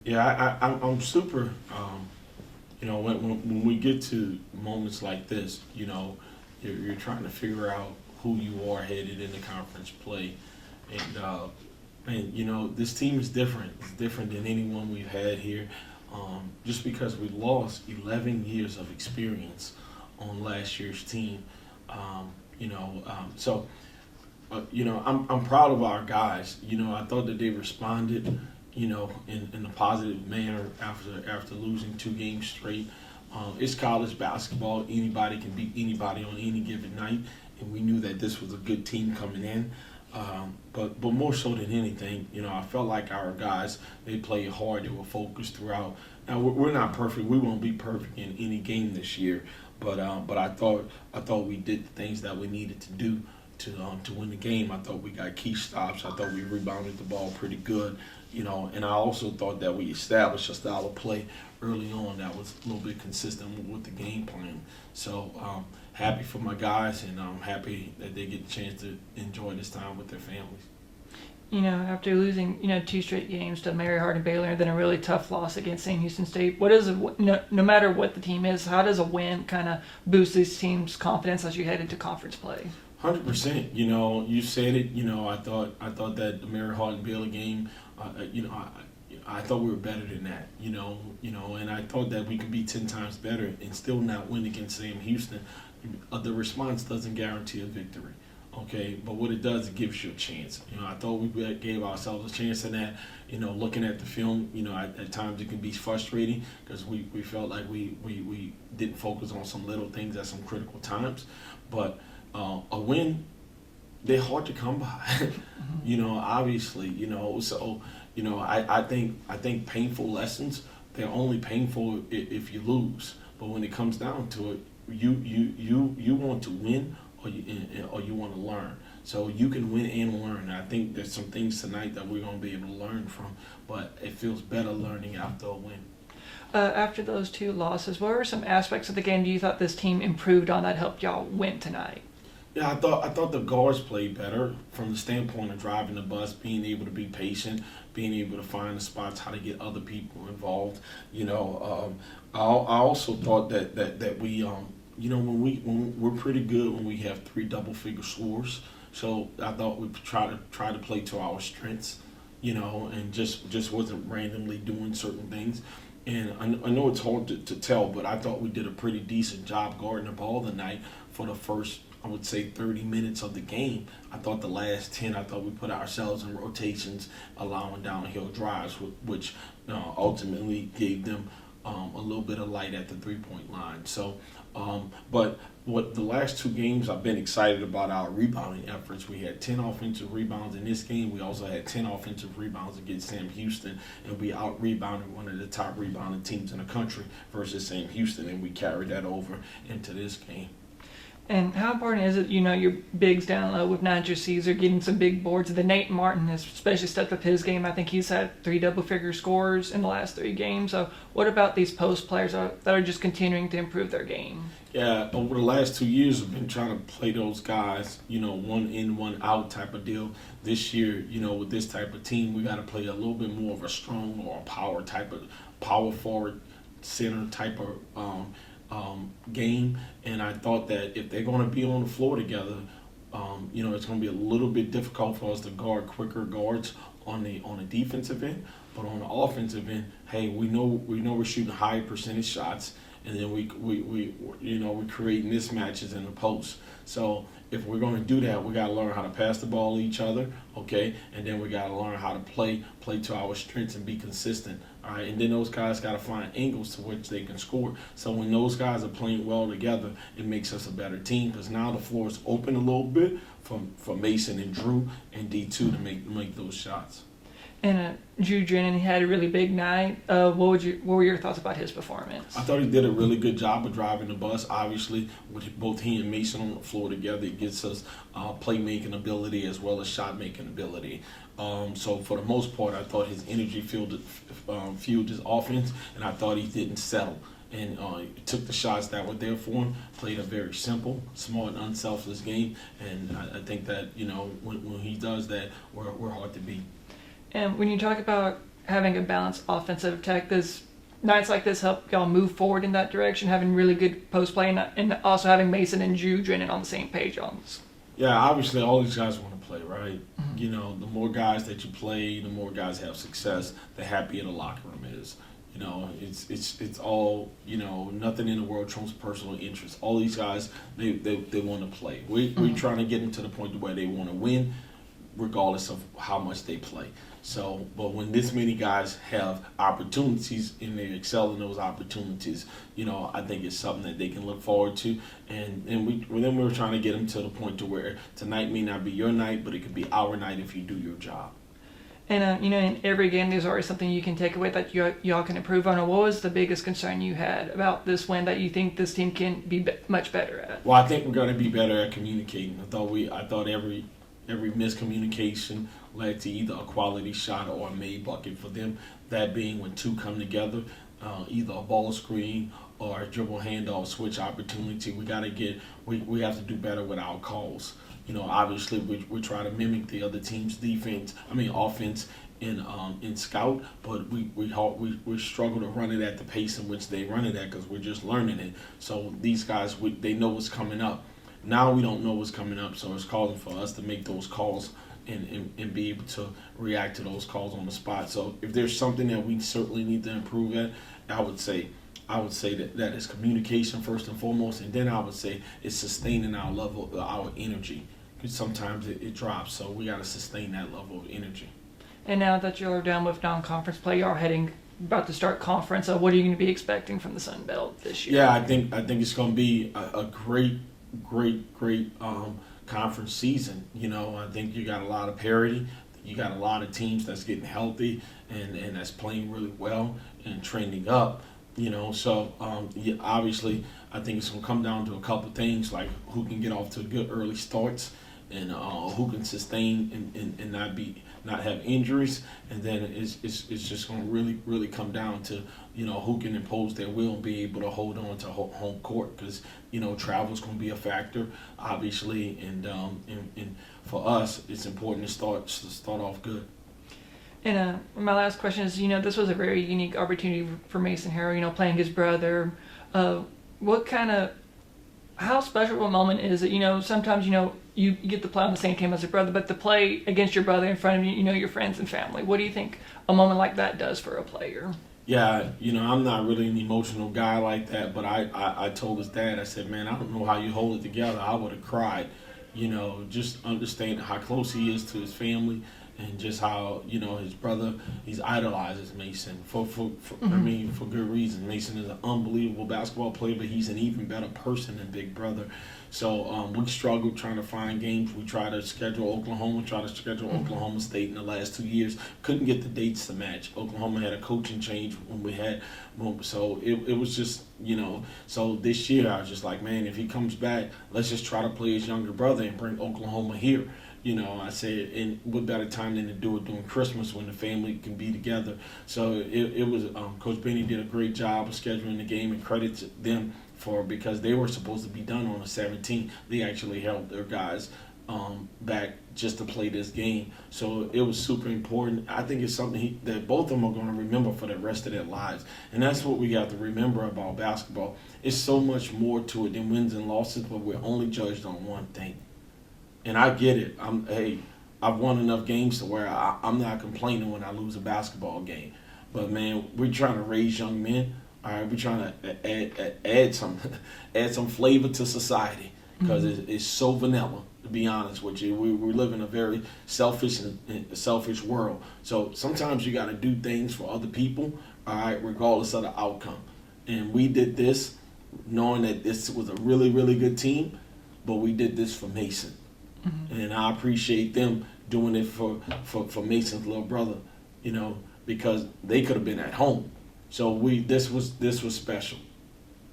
Yeah, I'm super. When we get to moments like this, you're trying to figure out who you are headed into conference play, and this team is different. It's different than anyone we've had here, just because we lost 11 years of experience on last year's team. So I'm proud of our guys. I thought that they responded, in a positive manner after losing 2 games straight. It's college basketball. Anybody can beat anybody on any given night, and we knew that this was a good team coming in. But more so than anything, I felt like our guys, they played hard. They were focused throughout. Now we're not perfect. We won't be perfect in any game this year. But I thought we did the things that we needed to do to win the game. I thought we got key stops. I thought we rebounded the ball pretty good, and I also thought that we established a style of play early on that was a little bit consistent with the game plan. So happy for my guys, and I'm happy that they get a chance to enjoy this time with their families. After losing, 2 straight games to Mary Hardin Baylor and then a really tough loss against St. Houston State, what is no matter what the team is, how does a win kind of boost this team's confidence as you head into conference play? 100%. You said it. I thought that the Mary Hardin Baylor game. I thought we were better than that. And I thought that we could be 10 times better and still not win against Sam Houston. The response doesn't guarantee a victory. Okay, but what it does, it gives you a chance. I thought we gave ourselves a chance in that. Looking at the film, at times it can be frustrating because we felt like we didn't focus on some little things at some critical times. But a win, they're hard to come by. Obviously, so I think painful lessons, they're only painful if you lose. But when it comes down to it, you want to win or you want to learn. So you can win and learn. And I think there's some things tonight that we're going to be able to learn from. But it feels better learning after a win. After those 2 losses, what were some aspects of the game do you thought this team improved on that helped y'all win tonight? Yeah, I thought the guards played better from the standpoint of driving the bus, being able to be patient, being able to find the spots, how to get other people involved. I also thought that we when we're pretty good when we have 3 double-figure scores. So I thought we try to play to our strengths, and just wasn't randomly doing certain things. And I know it's hard to tell, but I thought we did a pretty decent job guarding the ball tonight for the first, I would say, 30 minutes of the game. I thought the last 10, I thought we put ourselves in rotations, allowing downhill drives, which ultimately gave them a little bit of light at the three-point line. So, but what the last 2 games, I've been excited about our rebounding efforts. We had 10 offensive rebounds in this game. We also had 10 offensive rebounds against Sam Houston, and we out-rebounded one of the top rebounding teams in the country versus Sam Houston, and we carried that over into this game. And how important is it, your bigs down low with Nigel Caesar getting some big boards? And then Nate Martin has especially stepped up his game. I think he's had 3 double-figure scores in the last 3 games. So what about these post players that are just continuing to improve their game? Yeah, over the last 2 years, we've been trying to play those guys, one in, one out type of deal. This year, with this type of team, we got to play a little bit more of a strong or a power forward center type of game. And I thought that if they're going to be on the floor together, it's going to be a little bit difficult for us to guard quicker guards on the defensive end. But on the offensive end, hey, we know we're shooting high percentage shots, and then we create mismatches in the post. So if we're going to do that, we got to learn how to pass the ball to each other, okay? And then we got to learn how to play to our strengths and be consistent, all right? And then those guys got to find angles to which they can score. So when those guys are playing well together, it makes us a better team because now the floor is open a little bit for Mason and Drew and D2 to make those shots. And Drew Drennan, he had a really big night. What were your thoughts about his performance? I thought he did a really good job of driving the bus. Obviously, with both he and Mason on the floor together, it gets us playmaking ability as well as shot-making ability. So for the most part, I thought his energy fueled his offense, and I thought he didn't settle. And he took the shots that were there for him, played a very simple, smart, unselfish game. And I think that, when he does that, we're hard to beat. And when you talk about having a balanced offensive attack, does nights like this help y'all move forward in that direction, having really good post play and also having Mason and Jude training on the same page on this? Yeah, obviously all these guys want to play, right? You know, the more guys that you play, the more guys have success, the happier the locker room is. You know, it's all, you know, nothing in the world trumps personal interest. All these guys, they want to play. We're trying to get them to the point where they want to win, regardless of how much they play. So, but when this many guys have opportunities and they excel in those opportunities, you know, I think it's something that they can look forward to. And we're trying to get them to the point to where tonight may not be your night, but it could be our night if you do your job. And, you know, in every game, there's always something you can take away that y'all can improve on. What was the biggest concern you had about this win that you think this team can be much better at? Well, I think we're going to be better at communicating. I thought every miscommunication led to either a quality shot or a made bucket for them. That being when two come together, either a ball screen or a dribble handoff switch opportunity. We have to do better with our calls. You know, obviously we try to mimic the other team's offense in scout, but we struggle to run it at the pace in which they run it at because we're just learning it. So these guys, they know what's coming up. Now we don't know what's coming up, so it's calling for us to make those calls and be able to react to those calls on the spot. So if there's something that we certainly need to improve at, I would say that is communication first and foremost, and then I would say it's sustaining our level, our energy, because sometimes it drops. So we got to sustain that level of energy. And now that you're done with non-conference play, you're about to start conference. So what are you going to be expecting from the Sun Belt this year? Yeah, I think it's going to be a great conference season. You know, I think you got a lot of parity. You got a lot of teams that's getting healthy and that's playing really well and trending up. You know, so obviously I think it's going to come down to a couple things, like who can get off to good early starts and who can sustain and not have injuries, and then it's just going to really come down to, you know, who can impose their will and be able to hold on to home court, because, you know, travel's going to be a factor, obviously, and for us it's important to start off good. And my last question is, you know, this was a very unique opportunity for Mason Harrell, you know, playing his brother. How special of a moment is it? You know, sometimes, you know, you get to play on the same team as your brother, but to play against your brother in front of you know, your friends and family. What do you think a moment like that does for a player? Yeah, you know, I'm not really an emotional guy like that, but I told his dad, I said, man, I don't know how you hold it together. I would have cried, you know, just understanding how close he is to his family. And just how, you know, his brother, he's idolizes Mason for good reason. Mason is an unbelievable basketball player, but he's an even better person than Big Brother. So we struggled trying to find games. We tried to schedule Oklahoma State in the last 2 years. Couldn't get the dates to match. Oklahoma had a coaching change so it was just, you know. So this year I was just like, man, if he comes back, let's just try to play his younger brother and bring Oklahoma here. You know, I said, and what better time than to do it during Christmas when the family can be together. So it was, Coach Benny did a great job of scheduling the game, and credit to them because they were supposed to be done on the 17th. They actually held their guys back just to play this game. So it was super important. I think it's something that both of them are going to remember for the rest of their lives. And that's what we got to remember about basketball. It's so much more to it than wins and losses, but we're only judged on one thing. And I get it. I've won enough games to where I'm not complaining when I lose a basketball game. But man, we're trying to raise young men. All right, we're trying to add some flavor to society, because it's so vanilla. To be honest with you, we live in a very selfish world. So sometimes you got to do things for other people, all right, regardless of the outcome. And we did this knowing that this was a really, really good team, but we did this for Mason. And I appreciate them doing it for Mason's little brother, you know, because they could have been at home. So this was special.